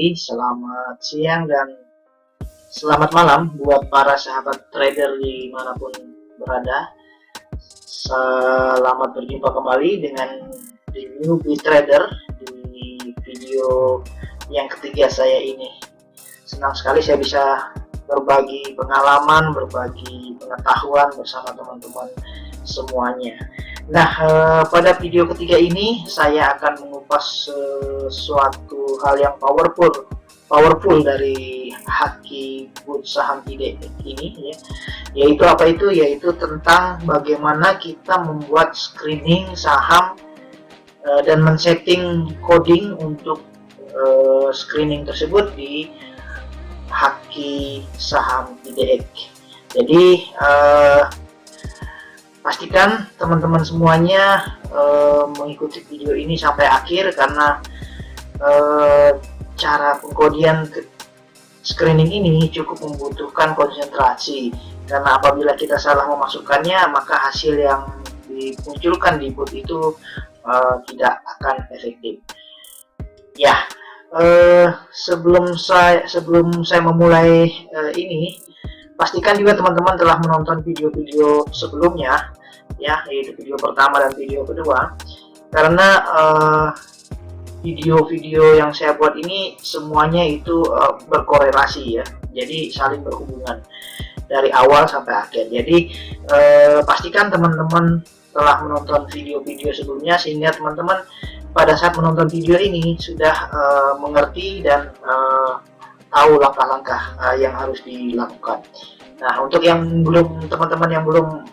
pagi, selamat siang, dan selamat malam buat para sahabat trader dimanapun berada. Selamat berjumpa kembali dengan The Newbie Trader di video yang ketiga saya ini. Senang sekali saya bisa berbagi pengalaman, berbagi pengetahuan bersama teman-teman semuanya. Nah, pada video ketiga ini saya akan mengupas sesuatu hal yang powerful dari haki booth saham IDX ini, ya. Yaitu apa itu? Yaitu tentang bagaimana kita membuat screening saham dan men-setting coding untuk screening tersebut di haki saham IDX. Jadi pastikan teman-teman semuanya mengikuti video ini sampai akhir, karena cara pengkodian screening ini cukup membutuhkan konsentrasi, karena apabila kita salah memasukkannya maka hasil yang dimunculkan di booth itu tidak akan efektif. Ya, sebelum saya memulai ini, pastikan juga teman-teman telah menonton video-video sebelumnya, ya, yaitu video pertama dan video kedua, karena video-video yang saya buat ini semuanya itu berkorelasi, ya, jadi saling berhubungan dari awal sampai akhir. Jadi pastikan teman-teman telah menonton video-video sebelumnya, sehingga teman-teman pada saat menonton video ini sudah mengerti dan tahu langkah-langkah yang harus dilakukan. Nah, untuk yang belum, teman-teman yang belum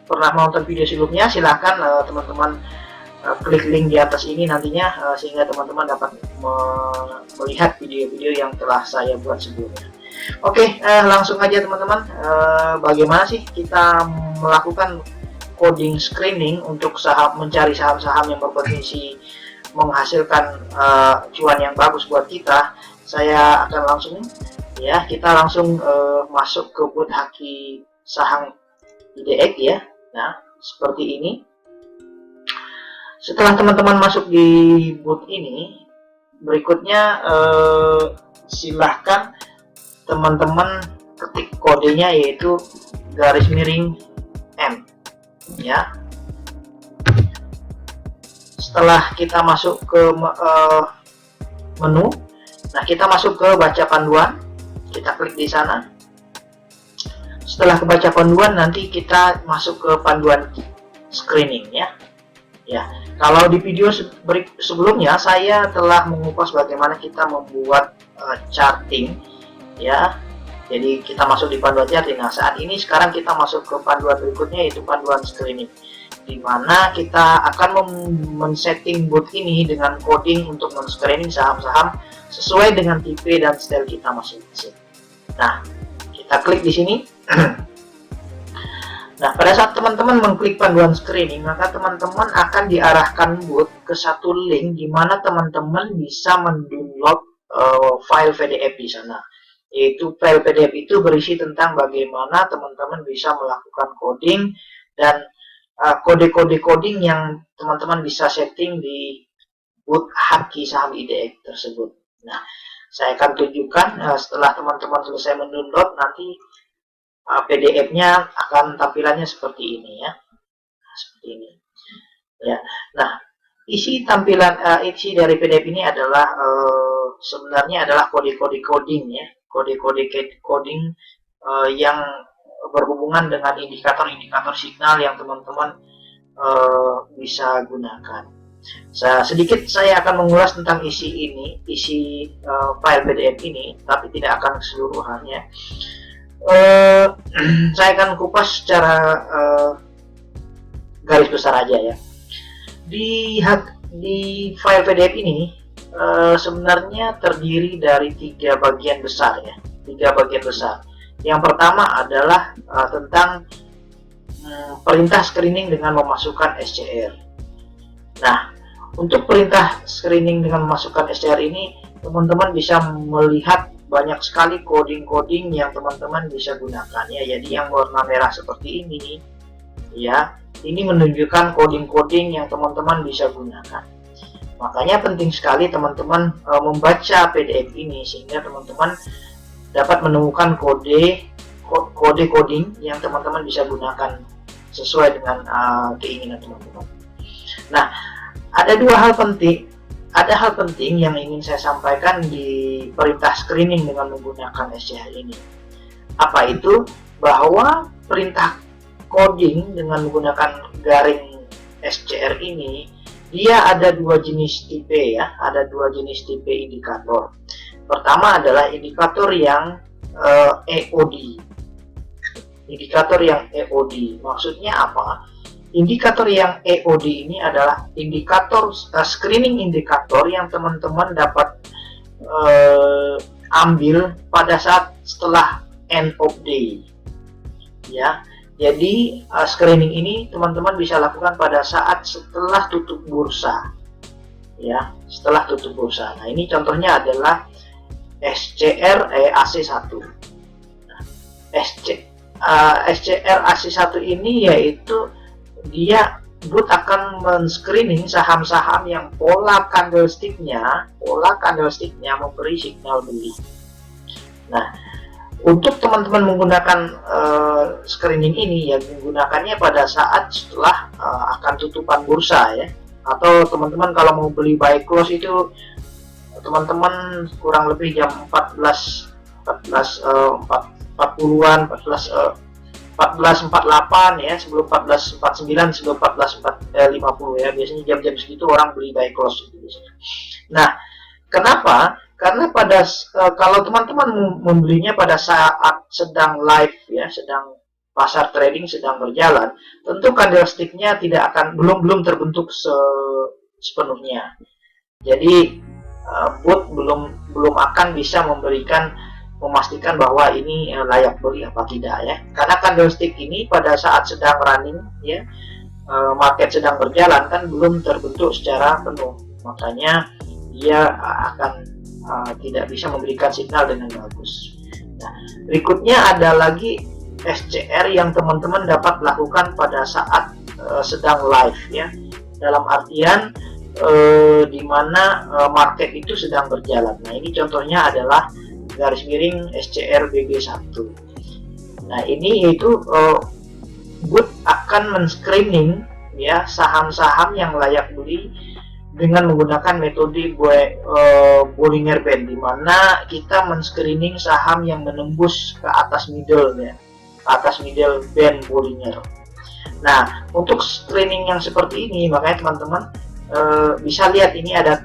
pernah menonton video sebelumnya, silahkan teman-teman klik link di atas ini nantinya, sehingga teman-teman dapat melihat video-video yang telah saya buat sebelumnya. Oke, langsung aja teman-teman, bagaimana sih kita melakukan coding screening untuk mencari saham-saham yang berpotensi menghasilkan cuan yang bagus buat kita. Saya akan langsung, ya, kita langsung masuk ke booth haki saham IDX, ya. Nah, seperti ini. Setelah teman-teman masuk di booth ini, berikutnya silahkan teman-teman ketik kodenya, yaitu garis miring M, ya. Setelah kita masuk ke menu, nah, kita masuk ke baca panduan, kita klik di sana. Setelah kebaca panduan, nanti kita masuk ke panduan screening, ya. Ya, kalau di video sebelumnya saya telah mengupas bagaimana kita membuat charting, ya. Jadi kita masuk di panduan charting. Nah, saat ini sekarang kita masuk ke panduan berikutnya, yaitu panduan screening, di mana kita akan men-setting booth ini dengan coding untuk men-screening saham-saham sesuai dengan tipe dan style kita masing-masing. Nah, kita klik di sini. Nah, pada saat teman-teman mengklik panduan screening, maka teman-teman akan diarahkan booth ke satu link di mana teman-teman bisa mendownload file PDF di sana. Yaitu file PDF itu berisi tentang bagaimana teman-teman bisa melakukan coding dan kode-kode coding yang teman-teman bisa setting di booth haki saham IDX tersebut. Nah, saya akan tunjukkan setelah teman-teman selesai mendownload, nanti PDF-nya akan tampilannya seperti ini, ya. Nah, seperti ini, ya. Nah, isi dari PDF ini adalah sebenarnya adalah kode-kode coding, ya, kode-kode coding yang berhubungan dengan indikator-indikator signal yang teman-teman bisa gunakan. Sedikit saya akan mengulas tentang isi file PDF ini, tapi tidak akan keseluruhannya. Saya akan kupas secara garis besar aja, ya. Di file PDF ini sebenarnya terdiri dari tiga bagian besar, ya. Tiga bagian besar. Yang pertama adalah tentang perintah screening dengan memasukkan SCR. Nah, untuk perintah screening dengan memasukkan SCR ini, teman-teman bisa melihat banyak sekali coding-coding yang teman-teman bisa gunakan, ya. Jadi yang warna merah seperti ini, ya, ini menunjukkan coding-coding yang teman-teman bisa gunakan. Makanya penting sekali teman-teman membaca PDF ini sehingga teman-teman dapat menemukan kode coding yang teman-teman bisa gunakan sesuai dengan keinginan teman-teman. Nah, ada hal penting yang ingin saya sampaikan di perintah screening dengan menggunakan SCR ini. Apa itu? Bahwa perintah coding dengan menggunakan garing SCR ini, dia ada dua jenis tipe ya, ada dua jenis tipe indikator. Pertama adalah indikator yang EOD. Indikator yang EOD, maksudnya apa? Indikator yang EOD ini adalah indikator screening indikator yang teman-teman dapat ambil pada saat setelah end of day. Ya, jadi screening ini teman-teman bisa lakukan pada saat setelah tutup bursa, ya, setelah tutup bursa. Nah, ini contohnya adalah SCR AC1. Nah, SCR AC1 ini yaitu dia bot akan men-screening saham-saham yang pola candlesticknya memberi signal beli. Nah, untuk teman-teman menggunakan screening ini ya, menggunakannya pada saat setelah akan tutupan bursa ya, atau teman-teman kalau mau beli buy close itu teman-teman kurang lebih jam 14.40-an 14.48 ya, sebelum 14.49 sebelum 14.50 ya, biasanya jam-jam segitu orang beli buy close gitu. Nah, kenapa? Karena kalau teman-teman membelinya pada saat sedang live ya, sedang pasar trading sedang berjalan, tentu candlesticknya belum terbentuk sepenuhnya. Jadi bot belum akan bisa memastikan bahwa ini layak beli apa tidak ya. Karena candlestick ini pada saat sedang running ya, market sedang berjalan kan belum terbentuk secara penuh. Makanya dia akan tidak bisa memberikan signal dengan bagus. Nah, berikutnya ada lagi SCR yang teman-teman dapat lakukan pada saat sedang live ya, dalam artian di mana market itu sedang berjalan. Nah, ini contohnya adalah garis miring SCR BB1. Nah, ini yaitu bot akan men-screening ya saham-saham yang layak beli dengan menggunakan metode Bollinger Band, di mana kita men-screening saham yang menembus ke atas middle ya, ke atas middle band Bollinger. Nah, untuk screening yang seperti ini, makanya teman-teman bisa lihat ini ada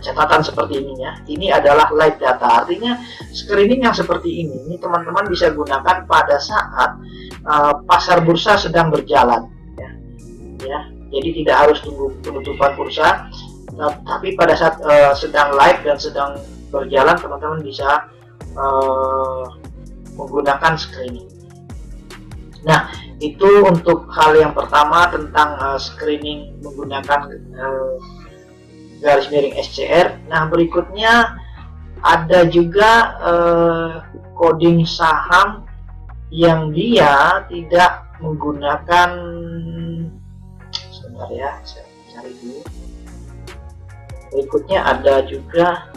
catatan seperti ini ya. Ini adalah live data, artinya screening yang seperti ini teman-teman bisa gunakan pada saat pasar bursa sedang berjalan ya. Jadi tidak harus tunggu penutupan bursa, tapi pada saat sedang live dan sedang berjalan, teman-teman bisa menggunakan screening. Nah, itu untuk hal yang pertama tentang screening menggunakan garis miring SCR. Nah, berikutnya ada juga coding saham yang dia tidak menggunakan, sebentar ya, saya cari dulu. Berikutnya ada juga,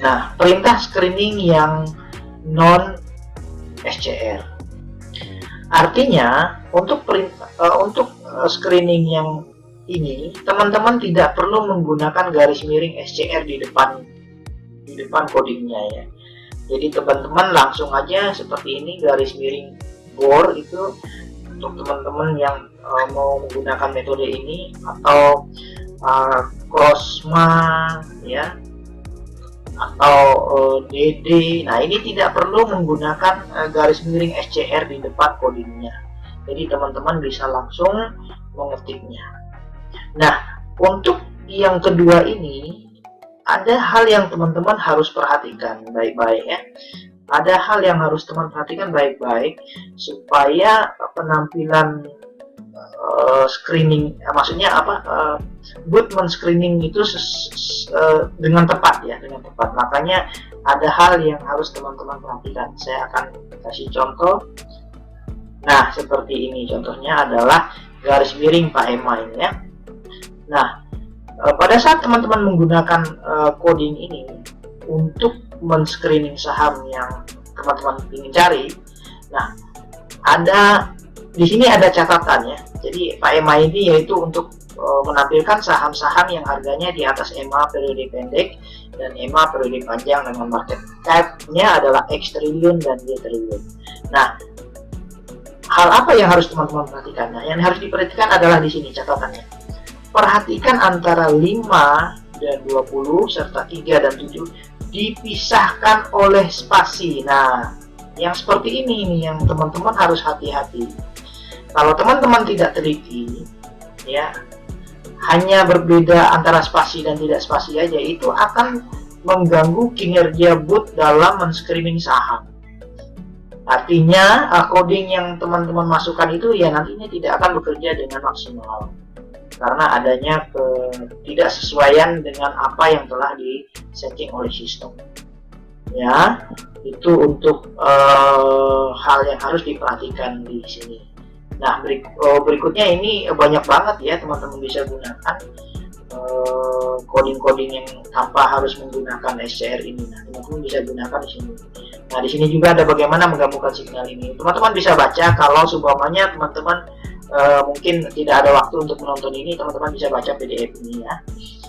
nah, perintah screening yang non SCR. Artinya untuk screening yang ini teman-teman tidak perlu menggunakan garis miring SCR di depan codingnya ya. Jadi teman-teman langsung aja seperti ini, garis miring bor itu untuk teman-teman yang mau menggunakan metode ini, atau Crossma ya, atau DD. Nah, ini tidak perlu menggunakan garis miring SCR di depan codingnya. Jadi teman-teman bisa langsung mengetiknya. Nah, untuk yang kedua ini ada hal yang teman-teman harus perhatikan baik-baik ya. Ada hal yang harus teman perhatikan baik-baik supaya penampilan screening, maksudnya apa, bot men-screening itu dengan tepat ya, dengan tepat. Makanya ada hal yang harus teman-teman perhatikan. Saya akan kasih contoh. Nah, seperti ini contohnya adalah garis miring PMA ini ya. Nah, pada saat teman-teman menggunakan coding ini untuk men-screening saham yang teman-teman ingin cari, nah di sini ada catatannya. Jadi PMA ini yaitu untuk menampilkan saham-saham yang harganya di atas EMA periode pendek dan EMA periode panjang dengan market cap-nya adalah X triliun dan Y triliun. Nah, hal apa yang harus teman-teman perhatikan? Nah, yang harus diperhatikan adalah di sini catatannya. Perhatikan antara 5 dan 20 serta 3 dan 7 dipisahkan oleh spasi. Nah, yang seperti ini nih yang teman-teman harus hati-hati. Kalau teman-teman tidak teliti, ya, hanya berbeda antara spasi dan tidak spasi aja, itu akan mengganggu kinerja bot dalam men-screening saham. Artinya coding yang teman-teman masukkan itu ya nantinya tidak akan bekerja dengan maksimal karena adanya ketidaksesuaian dengan apa yang telah di-setting oleh sistem. Ya, itu untuk hal yang harus diperhatikan di sini. Nah, berikutnya ini banyak banget ya teman-teman bisa gunakan coding-coding yang tanpa harus menggunakan SCR ini. Nah, teman-teman bisa gunakan di sini. Nah, di sini juga ada bagaimana menggabungkan signal ini. Teman-teman bisa baca kalau seumpamanya teman-teman mungkin tidak ada waktu untuk menonton ini, teman-teman bisa baca PDF ini ya.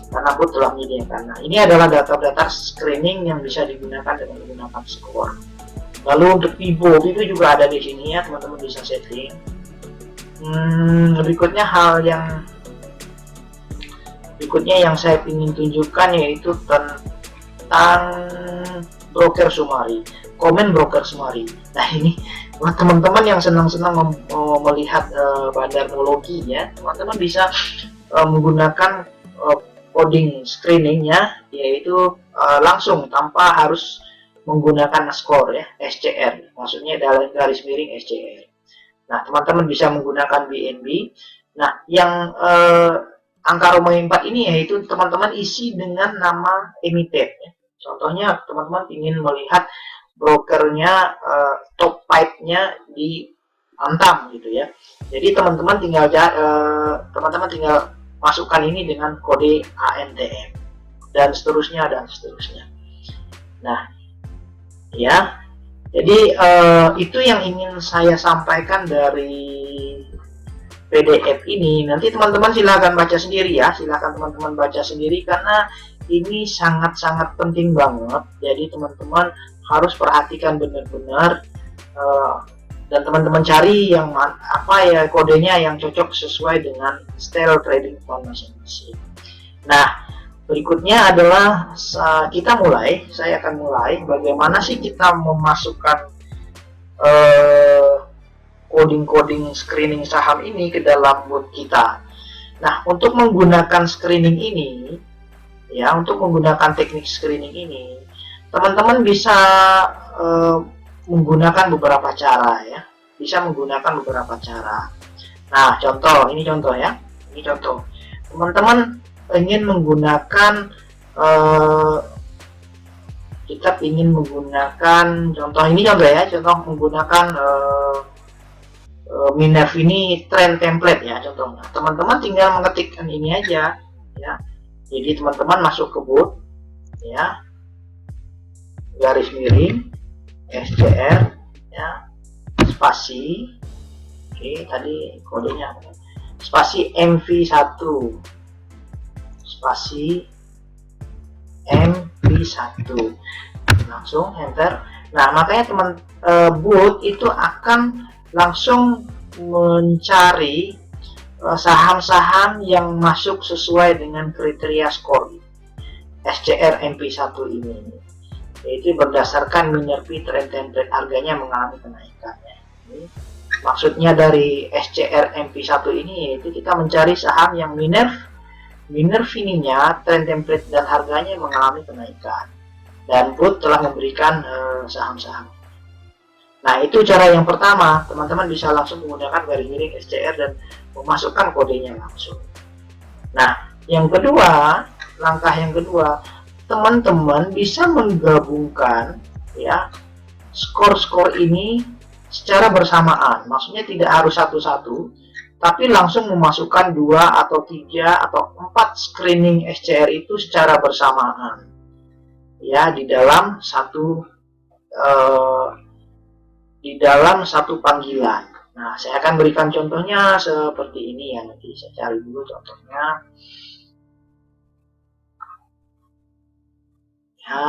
Karena bot telah menyediakan. Nah, ini adalah data-data screening yang bisa digunakan dengan menggunakan skor. Lalu untuk Vivo juga ada di sini ya, teman-teman bisa setting. Berikutnya yang saya ingin tunjukkan yaitu tentang broker Sumari, komen broker Sumari. Nah, ini buat teman-teman yang senang-senang melihat bandarmologi ya, teman-teman bisa menggunakan coding screeningnya, yaitu langsung tanpa harus menggunakan skor ya, SCR, maksudnya dalam garis miring SCR. Nah, teman-teman bisa menggunakan BNB. Nah, yang angka Romawi 4 ini yaitu teman-teman isi dengan nama emiten ya. Contohnya teman-teman ingin melihat brokernya top 5-nya di Antam gitu ya. Jadi teman-teman tinggal masukkan ini dengan kode ANTM dan seterusnya. Nah, ya. Jadi itu yang ingin saya sampaikan dari PDF ini. Nanti teman-teman silahkan baca sendiri ya, silahkan teman-teman baca sendiri karena ini sangat-sangat penting banget. Jadi teman-teman harus perhatikan benar-benar dan teman-teman cari yang apa ya kodenya yang cocok sesuai dengan style trading plan masing-masing. Nah, berikutnya adalah saya akan mulai bagaimana sih kita memasukkan coding screening saham ini ke dalam bot kita. Nah, untuk menggunakan screening ini ya, untuk menggunakan teknik screening ini, teman-teman bisa menggunakan beberapa cara ya. Nah, ini contoh ya. Teman-teman ingin menggunakan contoh menggunakan Minerv ini trend template ya contohnya. Teman-teman tinggal mengetikkan ini aja ya. Jadi teman-teman masuk ke bot ya, garis miring SCR ya, spasi, oke, tadi kodenya spasi MV1 spasi MV1, langsung enter. Nah, makanya bot itu akan langsung mencari saham-saham yang masuk sesuai dengan kriteria skor SCR MP1 ini, yaitu berdasarkan Minerv trend template harganya mengalami kenaikan. Maksudnya dari SCR MP1 ini yaitu kita mencari saham yang Minerv ininya trend template dan harganya mengalami kenaikan, dan bot telah memberikan saham-saham. Nah, itu cara yang pertama, teman-teman bisa langsung menggunakan garis miring SCR dan memasukkan kodenya langsung. Nah, langkah yang kedua, teman-teman bisa menggabungkan ya skor-skor ini secara bersamaan, maksudnya tidak harus satu-satu, tapi langsung memasukkan 2 atau 3 atau 4 screening SCR itu secara bersamaan, ya, di dalam satu panggilan. Nah, saya akan berikan contohnya seperti ini ya. Nanti saya cari dulu contohnya. Ya,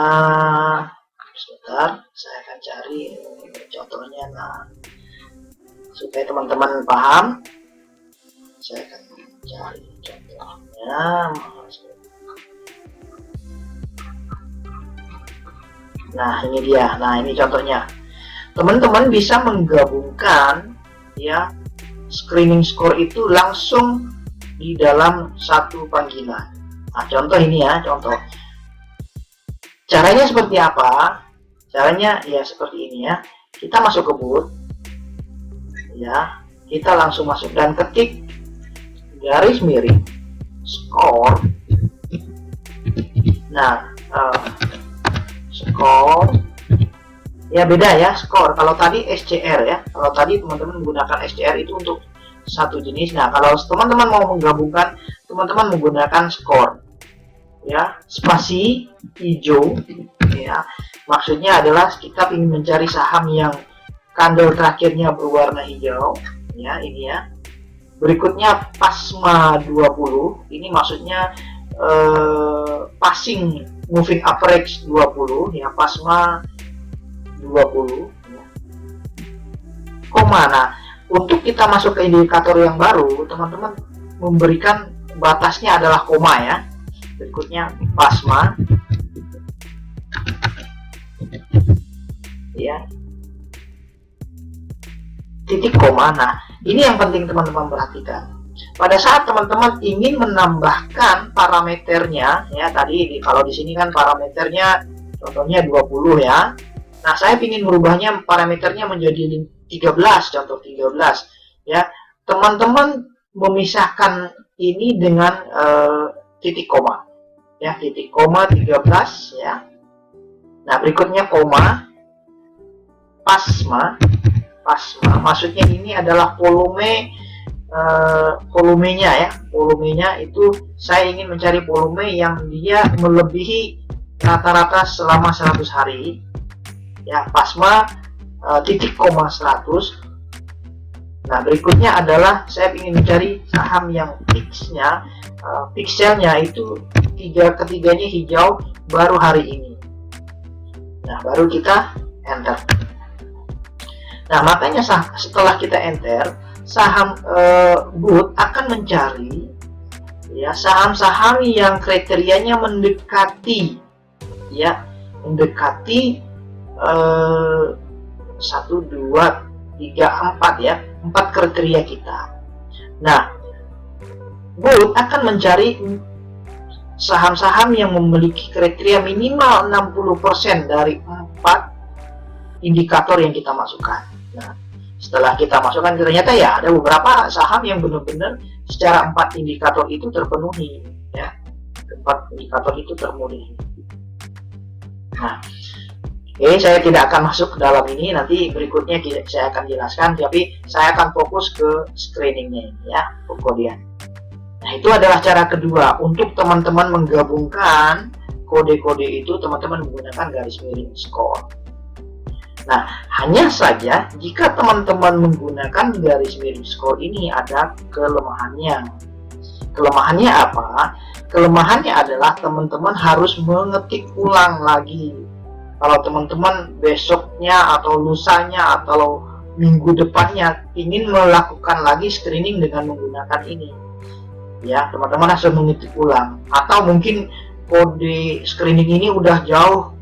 sebentar, saya akan cari contohnya. Nah, supaya teman-teman paham, saya akan cari contohnya. Nah, ini dia. Nah, ini contohnya. Teman-teman bisa menggabungkan ya screening score itu langsung di dalam satu panggilan. Nah, contoh ini ya, contoh. Caranya seperti apa? Caranya ya seperti ini ya. Kita masuk ke booth. Ya, kita langsung masuk dan ketik garis miring score. Nah, score ya beda ya, score. Kalau tadi SCR ya, kalau tadi teman-teman menggunakan SCR itu untuk satu jenis. Nah, kalau teman-teman mau menggabungkan, teman-teman menggunakan score ya, spasi hijau ya. Maksudnya adalah kita ingin mencari saham yang candle terakhirnya berwarna hijau ya, ini ya. Berikutnya PASMA 20, ini maksudnya passing moving average 20 ya, PASMA 20 ya. Koma. Nah, untuk kita masuk ke indikator yang baru, teman-teman memberikan batasnya adalah koma ya. Berikutnya PASMA ya, titik koma. Nah, ini yang penting teman-teman perhatikan. Pada saat teman-teman ingin menambahkan parameternya ya, tadi kalau di sini kan parameternya contohnya 20 ya. Nah, saya ingin merubahnya parameternya menjadi 13, contoh 13 ya. Teman-teman memisahkan ini dengan titik koma ya, titik koma 13 ya. Nah, berikutnya koma, PASMA. PASMA maksudnya ini adalah volumenya ya. Volumenya itu saya ingin mencari volume yang dia melebihi rata-rata selama 100 hari ya. PASMA titik koma 100. Nah, berikutnya adalah saya ingin mencari saham yang pixelnya itu ketiganya hijau baru hari ini. Nah, baru kita enter. Nah, makanya setelah kita enter, saham booth akan mencari ya saham-saham yang kriterianya mendekati ya, mendekati 1, 2, 3, 4 ya, 4 kriteria kita. Nah, booth akan mencari saham-saham yang memiliki kriteria minimal 60% dari 4 indikator yang kita masukkan. Nah, setelah kita masukkan, ternyata ya ada beberapa saham yang benar-benar secara 4 indikator itu terpenuhi ya, 4 indikator itu terpenuhi. Nah, oke, saya tidak akan masuk ke dalam ini, nanti berikutnya saya akan jelaskan, tapi saya akan fokus ke screeningnya ini ya, pokoknya. Nah, itu adalah cara kedua untuk teman-teman menggabungkan kode-kode itu, teman-teman menggunakan garis miring score. Nah, hanya saja jika teman-teman menggunakan garis miring score ini ada kelemahannya. Kelemahannya apa? Kelemahannya adalah teman-teman harus mengetik ulang lagi. Kalau teman-teman besoknya atau lusanya atau minggu depannya ingin melakukan lagi screening dengan menggunakan ini, ya teman-teman harus mengetik ulang. Atau mungkin kode screening ini udah jauh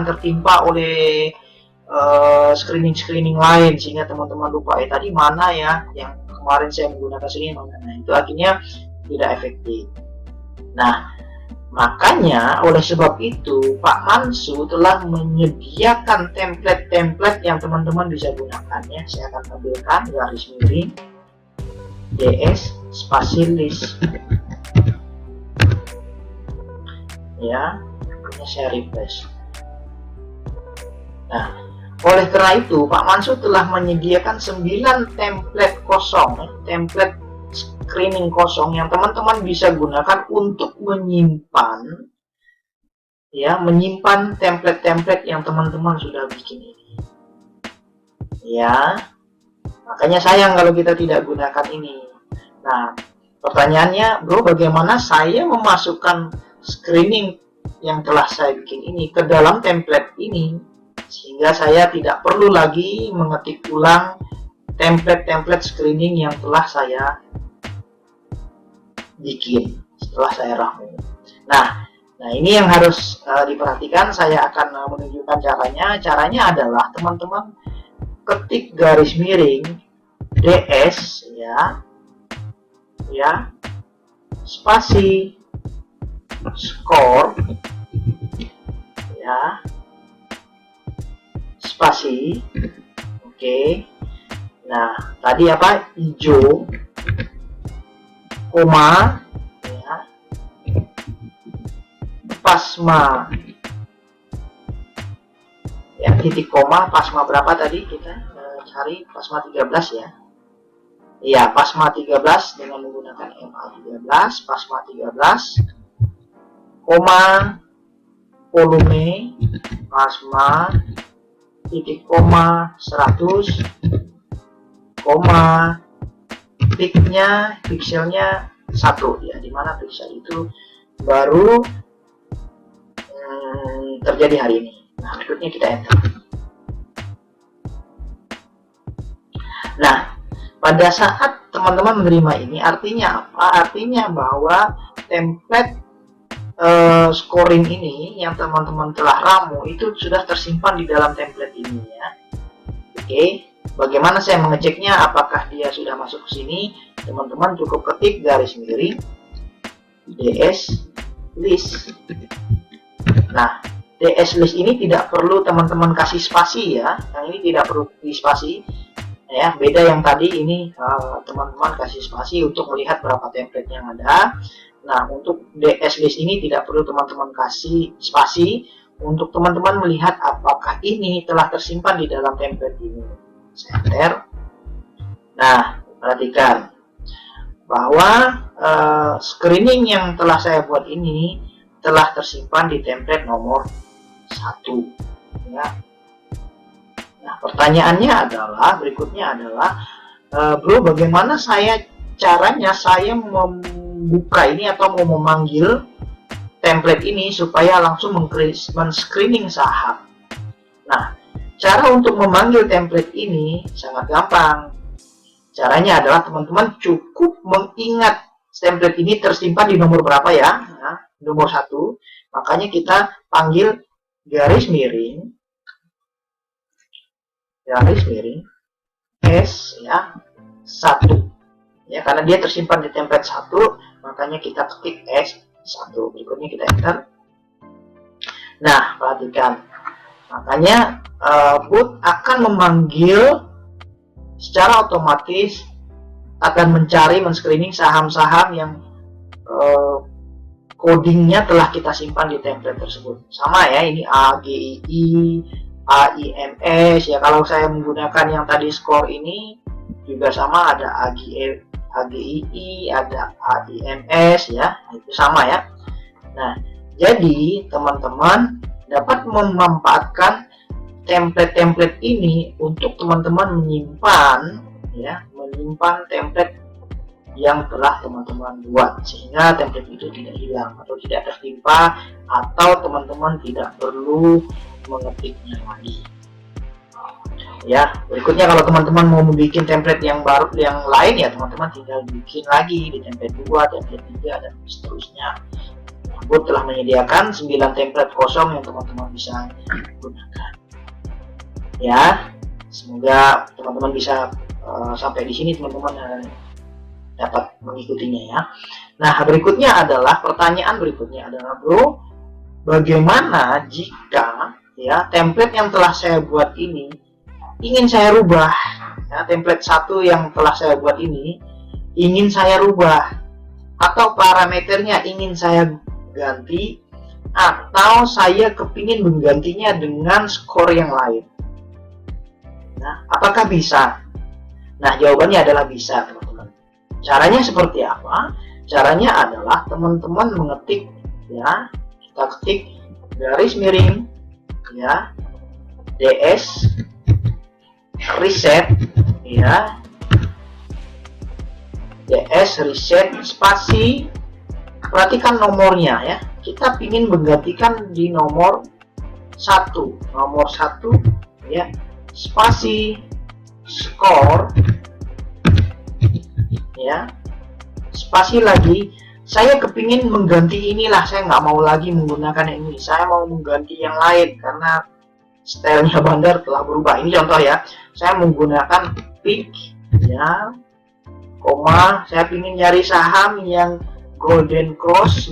tertimpa oleh screening lain sehingga teman-teman lupa tadi mana ya yang kemarin saya menggunakan screening mana. Nah, itu akhirnya tidak efektif. Nah, makanya oleh sebab itu Pak Mansu telah menyediakan template-template yang teman-teman bisa gunakan ya. Saya akan tampilkan garis miring DS spasi list ya, saya refresh. Nah, oleh karena itu Pak Mansu telah menyediakan 9 template kosong, template screening kosong yang teman-teman bisa gunakan untuk menyimpan, ya, menyimpan template-template yang teman-teman sudah bikin ini. Ya, makanya sayang kalau kita tidak gunakan ini. Nah, pertanyaannya, bro, bagaimana saya memasukkan screening yang telah saya bikin ini ke dalam template ini, sehingga saya tidak perlu lagi mengetik ulang template-template screening yang telah saya bikin setelah saya ramu. Nah ini yang harus diperhatikan. Saya akan menunjukkan caranya. Caranya adalah teman-teman ketik garis miring DS, ya, spasi score, ya, spasi, oke. Nah, tadi apa? Hijau, koma, ya, pasma, ya, titik koma, pasma berapa tadi kita cari? Pasma 13 ya. Iya, pasma 13 dengan menggunakan MA13, pasma 13, koma, volume, pasma, titik koma 100, koma, piknya, pixelnya 1, ya, dimana pixel itu baru terjadi hari ini. Nah, berikutnya kita enter. Nah, pada saat teman-teman menerima ini, artinya apa? Artinya bahwa template scoring ini yang teman-teman telah ramu itu sudah tersimpan di dalam template ini, ya. Oke, bagaimana saya mengeceknya apakah dia sudah masuk ke sini? Teman-teman cukup ketik garis miring DS list. Nah, DS list ini tidak perlu teman-teman kasih spasi, ya. Yang ini tidak perlu di spasi, ya. Beda yang tadi ini teman-teman kasih spasi untuk melihat berapa template yang ada. Nah, untuk DS list ini tidak perlu teman-teman kasih spasi untuk teman-teman melihat apakah ini telah tersimpan di dalam template ini. Enter. Nah, perhatikan bahwa screening yang telah saya buat ini telah tersimpan di template nomor 1, ya. Nah, pertanyaannya adalah, berikutnya adalah, bro, bagaimana caranya saya membuka ini atau mau memanggil template ini supaya langsung men-screening saham. Nah, cara untuk memanggil template ini sangat gampang. Caranya adalah teman-teman cukup mengingat template ini tersimpan di nomor berapa, ya. Nah, nomor 1. Makanya kita panggil garis miring S, ya, 1. Ya, karena dia tersimpan di template 1, makanya kita ketik S1. Berikutnya kita enter. Nah, perhatikan. Makanya bot akan memanggil secara otomatis, akan mencari, men-screening saham-saham yang codingnya telah kita simpan di template tersebut. Sama, ya, ini AGII, AIMS, ya. Kalau saya menggunakan yang tadi score ini juga sama, ada AGII, ada AIMS, ya, itu sama, ya. Nah, jadi teman-teman dapat memanfaatkan template-template ini untuk teman-teman menyimpan, ya, menyimpan template yang telah teman-teman buat, sehingga template itu tidak hilang atau tidak tertimpa, atau teman-teman tidak perlu mengetiknya lagi. Ya, berikutnya kalau teman-teman mau membuat template yang baru, yang lain, ya, teman-teman tinggal bikin lagi di template 2, template 3, dan seterusnya. Bot telah menyediakan 9 template kosong yang teman-teman bisa gunakan. Ya, semoga teman-teman bisa sampai di sini, teman-teman dapat mengikutinya, ya. Nah, berikutnya adalah, pertanyaan berikutnya adalah, bro, bagaimana jika, ya, template yang telah saya buat ini ingin saya rubah, ya, template 1 yang telah saya buat ini ingin saya rubah, atau parameternya ingin saya ganti, atau saya kepingin menggantinya dengan skor yang lain. Nah, apakah bisa? Nah, jawabannya adalah bisa, teman-teman. Caranya seperti apa? Caranya adalah teman-teman mengetik, ya, kita ketik garis miring, ya, DS reset, ya, DS reset spasi, perhatikan nomornya ya, kita ingin menggantikan di nomor 1, ya, spasi skor, ya, spasi lagi, saya kepingin mengganti inilah, saya nggak mau lagi menggunakan ini, saya mau mengganti yang lain karena stylenya Bandar telah berubah. Ini contoh ya, saya menggunakan pick, ya, koma, saya ingin nyari saham yang Golden Cross,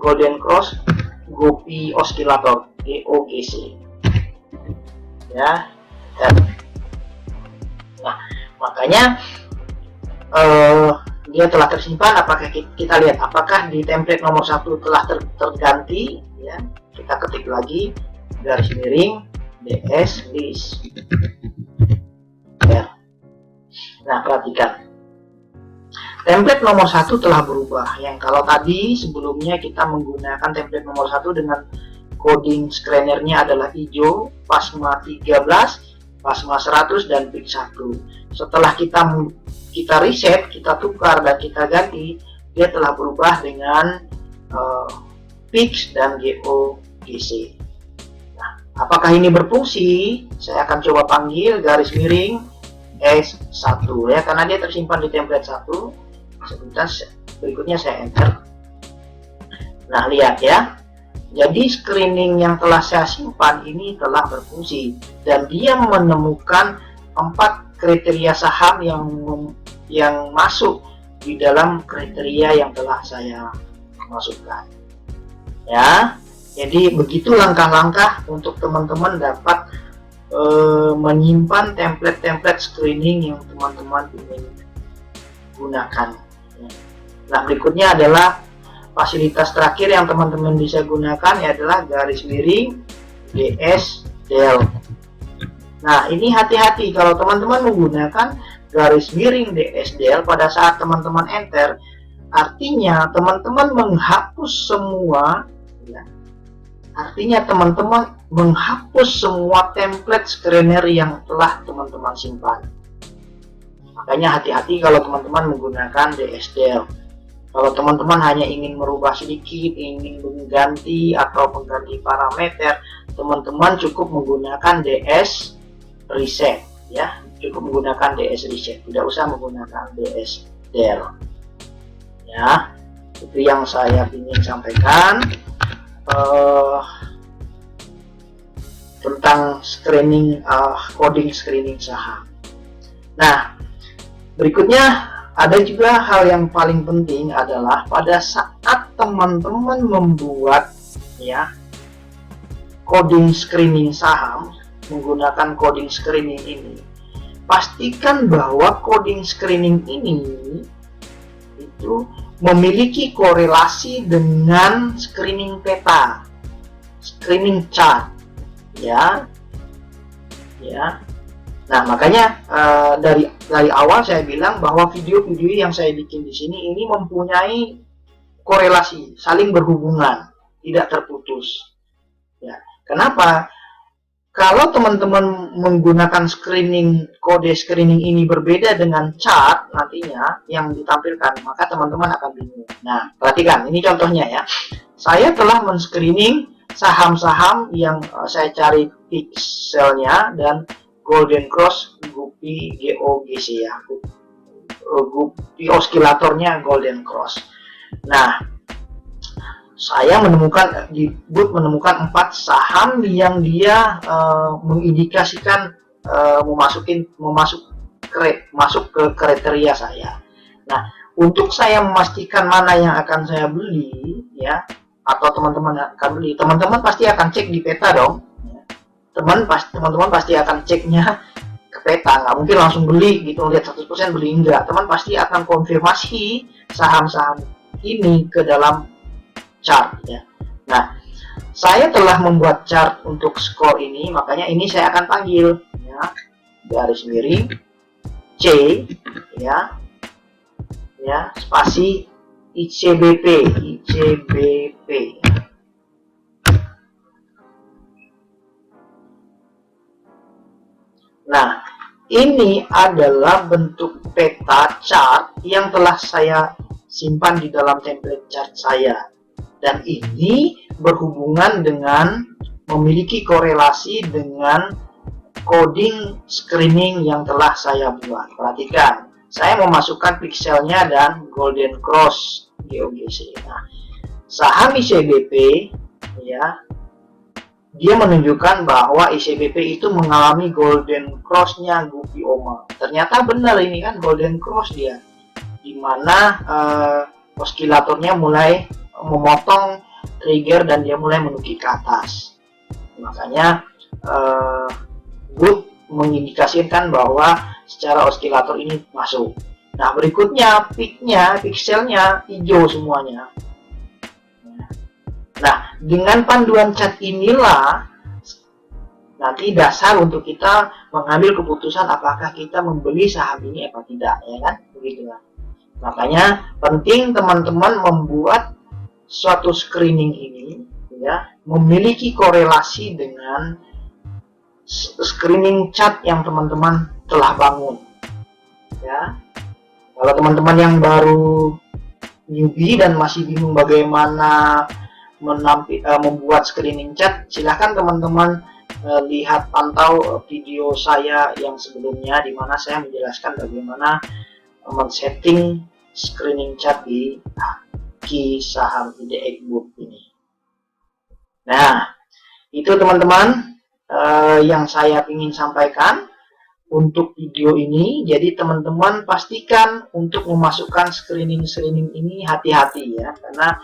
Golden Cross Gopi Oscillator, GOGC, ya. Nah, makanya dia telah tersimpan. Apakah kita lihat apakah di template nomor 1 telah terganti, ya, kita ketik lagi garis miring DS list, ya. Nah, perhatikan template nomor 1 telah berubah. Yang kalau tadi sebelumnya kita menggunakan template nomor 1 dengan coding scannernya adalah hijau, Pasma 13, Pasma 100 dan pick 1. Setelah kita reset, kita tukar dan kita ganti, dia telah berubah dengan Pix dan GOGC. Nah, apakah ini berfungsi? Saya akan coba panggil garis miring S1 ya, karena dia tersimpan di template 1. Sebentar, berikutnya saya enter. Nah, lihat ya. Jadi screening yang telah saya simpan ini telah berfungsi dan dia menemukan 4 kriteria saham yang masuk di dalam kriteria yang telah saya masukkan. Ya, jadi begitu langkah-langkah untuk teman-teman dapat menyimpan template-template screening yang teman-teman ingin gunakan. Nah, berikutnya adalah fasilitas terakhir yang teman-teman bisa gunakan adalah garis miring DS del. Nah, ini hati-hati kalau teman-teman menggunakan garis miring DS del pada saat teman-teman enter, artinya teman-teman menghapus semua, ya. Artinya teman-teman menghapus semua template screener yang telah teman-teman simpan. Makanya hati-hati kalau teman-teman menggunakan DS del. Kalau teman-teman hanya ingin merubah sedikit, ingin mengganti atau mengganti parameter, teman-teman cukup menggunakan DS reset, ya, cukup menggunakan DS reset, tidak usah menggunakan DS del. Ya, itu yang saya ingin sampaikan tentang screening, coding screening saham. Nah, berikutnya ada juga hal yang paling penting adalah pada saat teman-teman membuat, ya, coding screening saham menggunakan coding screening ini, pastikan bahwa coding screening ini itu memiliki korelasi dengan screening peta, screening chart, ya. Nah, makanya dari awal saya bilang bahwa video-video yang saya bikin di sini ini mempunyai korelasi, saling berhubungan, tidak terputus. Ya, kenapa? Kalau teman-teman menggunakan kode screening ini berbeda dengan chart nantinya yang ditampilkan, maka teman-teman akan bingung. Nah, perhatikan, ini contohnya ya. Saya telah men-screening saham-saham yang saya cari pixelnya dan Golden Cross Gopi GOGC, ya, Gopi oscillatornya Golden Cross. Nah, saya menemukan di boot menemukan 4 saham yang dia mengindikasikan masuk ke kriteria saya. Nah, untuk saya memastikan mana yang akan saya beli, ya, atau teman-teman akan beli, teman-teman pasti akan cek di peta dong. Teman-teman pasti akan ceknya ke peta, nggak mungkin langsung beli gitu, lihat 100% beli, enggak. Teman pasti akan konfirmasi saham-saham ini ke dalam chart, ya. Nah, saya telah membuat chart untuk skor ini, makanya ini saya akan panggil, ya, garis miring ya, spasi ICBP. Nah, ini adalah bentuk peta chart yang telah saya simpan di dalam template chart saya. Dan ini berhubungan dengan memiliki korelasi dengan coding screening yang telah saya buat. Perhatikan, saya memasukkan pixelnya dan golden cross GOGC. Nah, saham ICBP, ya, dia menunjukkan bahwa ICBP itu mengalami golden cross-nya Guppy Oma. Ternyata benar ini kan golden cross dia, dimana oskilatornya mulai memotong trigger dan dia mulai menukik ke atas. Makanya Good mengindikasikan bahwa secara oskilator ini masuk. Nah, berikutnya peaknya, pixelnya hijau semuanya. Nah, dengan panduan chart inilah nanti dasar untuk kita mengambil keputusan apakah kita membeli saham ini apa tidak, ya kan? Begitu kan. Makanya penting teman-teman membuat suatu screening ini, ya, memiliki korelasi dengan screening chart yang teman-teman telah bangun, ya. Kalau teman-teman yang baru newbie dan masih bingung bagaimana membuat screening chart, silahkan teman-teman lihat pantau video saya yang sebelumnya di mana saya menjelaskan bagaimana men-setting screening chart di Haki Saham IDX Book ini. Nah, itu teman-teman yang saya ingin sampaikan untuk video ini. Jadi teman-teman pastikan untuk memasukkan screening ini hati-hati ya, karena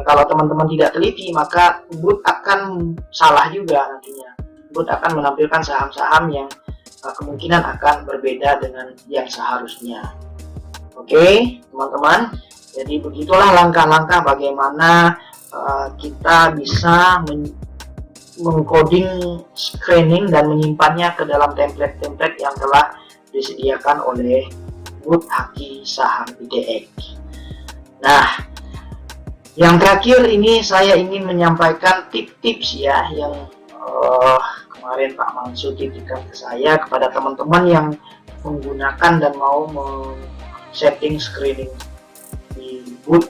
kalau teman-teman tidak teliti maka Booth akan salah juga nantinya. Booth akan menampilkan saham-saham yang kemungkinan akan berbeda dengan yang seharusnya. Oke, teman-teman. Jadi begitulah langkah-langkah bagaimana kita bisa mengcoding screening dan menyimpannya ke dalam template-template yang telah disediakan oleh Booth Haki Saham IDX. Nah, yang terakhir ini saya ingin menyampaikan tips-tips ya yang kemarin Pak Mansur titipkan ke saya kepada teman-teman yang menggunakan dan mau setting screening di Booth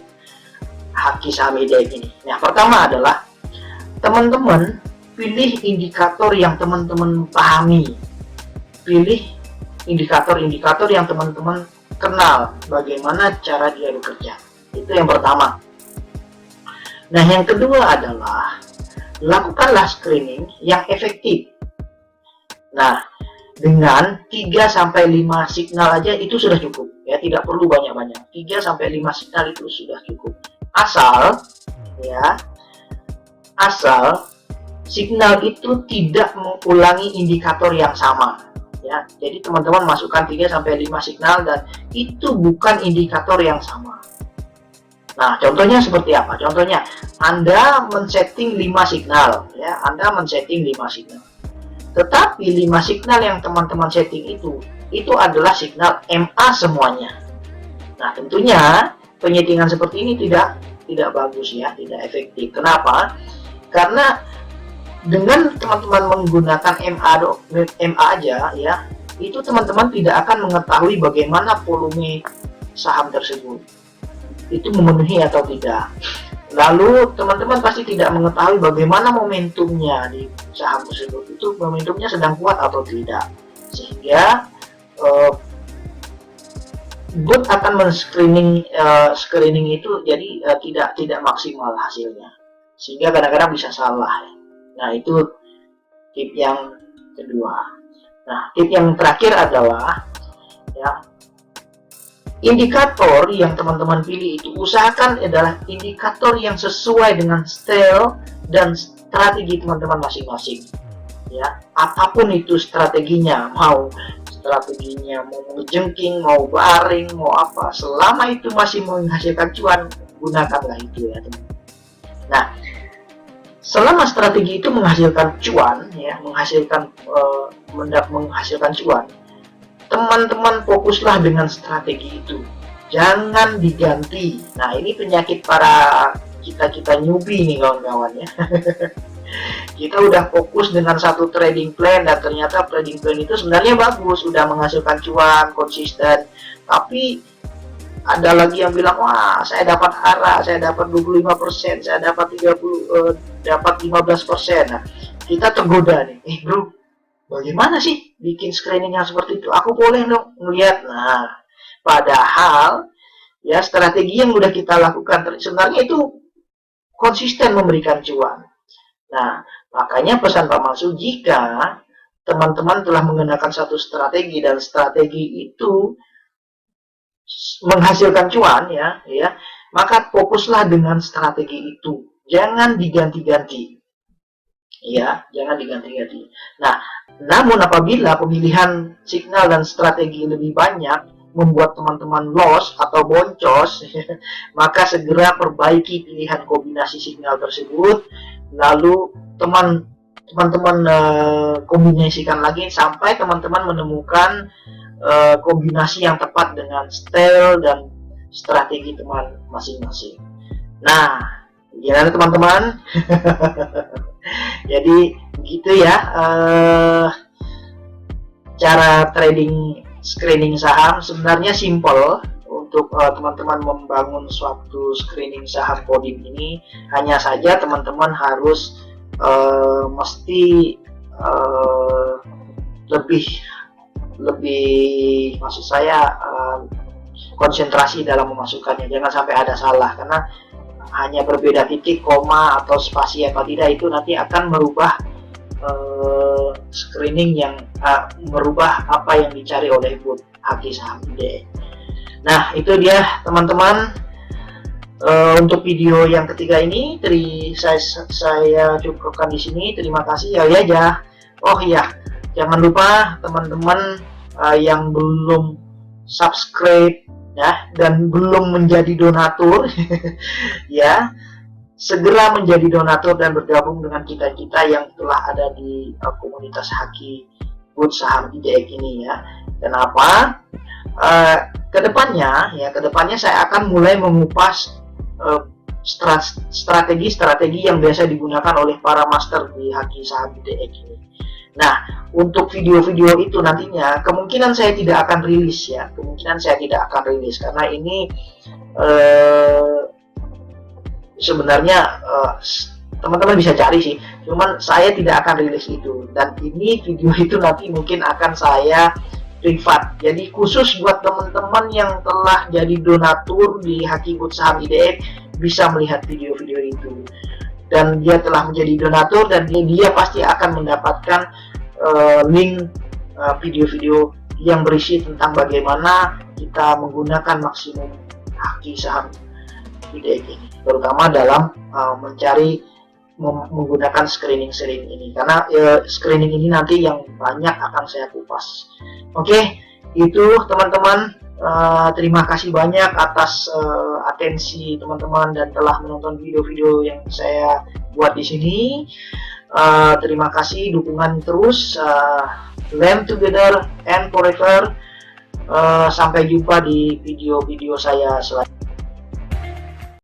Haki Saham IDX ini. Nah, pertama adalah teman-teman pilih indikator yang teman-teman pahami. Pilih indikator-indikator yang teman-teman kenal bagaimana cara dia bekerja. Itu yang pertama. Nah, yang kedua adalah lakukanlah screening yang efektif. Nah, dengan 3-5 signal aja itu sudah cukup ya, tidak perlu banyak-banyak. 3-5 signal itu sudah cukup. Asal signal itu tidak mengulangi indikator yang sama ya. Jadi teman-teman masukkan 3-5 signal dan itu bukan indikator yang sama. Nah, contohnya seperti apa? Contohnya, Anda men-setting 5 signal ya, Anda men-setting 5 signal. Tetapi 5 signal yang teman-teman setting itu adalah signal MA semuanya. Nah, tentunya penyetingan seperti ini tidak bagus ya, tidak efektif. Kenapa? Karena dengan teman-teman menggunakan MA aja ya, itu teman-teman tidak akan mengetahui bagaimana volume saham tersebut itu memenuhi atau tidak. Lalu teman-teman pasti tidak mengetahui bagaimana momentumnya di saham tersebut, itu momentumnya sedang kuat atau tidak, sehingga Booth akan screening itu jadi tidak maksimal hasilnya, sehingga kadang-kadang bisa salah. Nah, itu tip yang kedua. Nah, tip yang terakhir adalah ya, indikator yang teman-teman pilih itu usahakan adalah indikator yang sesuai dengan style dan strategi teman-teman masing-masing. Ya, apapun itu strateginya, mau ngejengking, mau baring, mau apa, selama itu masih menghasilkan cuan, gunakanlah itu ya, teman. Nah, selama strategi itu menghasilkan cuan, ya, menghasilkan cuan, teman-teman fokuslah dengan strategi itu, jangan diganti. Nah, ini penyakit para kita newbie nih kawan-kawan ya. Kita udah fokus dengan satu trading plan dan ternyata trading plan itu sebenarnya bagus, udah menghasilkan cuan konsisten, tapi ada lagi yang bilang, wah saya dapat ARA, saya dapat 25%, saya dapat 15%. Nah, kita tergoda nih, bro, bagaimana sih bikin screening yang seperti itu? Aku boleh dong ngeliat. Nah, padahal ya strategi yang udah kita lakukan sebenarnya itu konsisten memberikan cuan. Nah, makanya pesan Pak Mansur, jika teman-teman telah menggunakan satu strategi dan strategi itu menghasilkan cuan ya, maka fokuslah dengan strategi itu. Jangan diganti-ganti. Ya, jangan diganti-ganti. Nah, namun apabila pemilihan signal dan strategi lebih banyak membuat teman-teman loss atau boncos, maka segera perbaiki pilihan kombinasi signal tersebut, lalu teman-teman kombinasikan lagi sampai teman-teman menemukan kombinasi yang tepat dengan style dan strategi teman masing-masing. Nah, gimana teman-teman? Jadi begitu ya cara trading screening saham. Sebenarnya simple untuk teman-teman membangun suatu screening saham Podim ini. Hanya saja teman-teman harus mesti lebih maksud saya konsentrasi dalam memasukkannya, jangan sampai ada salah, karena hanya berbeda titik, koma, atau spasi atau tidak itu nanti akan merubah screening yang merubah apa yang dicari oleh bot haki saham IDX. Nah, itu dia teman-teman untuk video yang ketiga ini saya cukupkan di sini. Terima kasih ya. Oh iya, jangan lupa teman-teman yang belum subscribe ya dan belum menjadi donatur ya, segera menjadi donatur dan bergabung dengan kita-kita yang telah ada di komunitas haki bot saham IDX ini ya. Kenapa? Kedepannya saya akan mulai mengupas strategi-strategi yang biasa digunakan oleh para master di haki saham IDX ini. Nah, untuk video-video itu nantinya kemungkinan saya tidak akan rilis ya, karena ini sebenarnya teman-teman bisa cari sih, cuman saya tidak akan rilis itu, dan ini video itu nanti mungkin akan saya privat, jadi khusus buat teman-teman yang telah jadi donatur di haki bot saham IDX bisa melihat video-video itu, dan dia telah menjadi donatur dan dia pasti akan mendapatkan link video-video yang berisi tentang bagaimana kita menggunakan maksimum haki saham IDX ini, terutama dalam menggunakan screening ini, karena screening ini nanti yang banyak akan saya kupas. Oke, itu teman-teman. Terima kasih banyak atas atensi teman-teman dan telah menonton video-video yang saya buat di sini. Terima kasih dukungan terus. Learn together and forever. Sampai jumpa di video-video saya selanjutnya.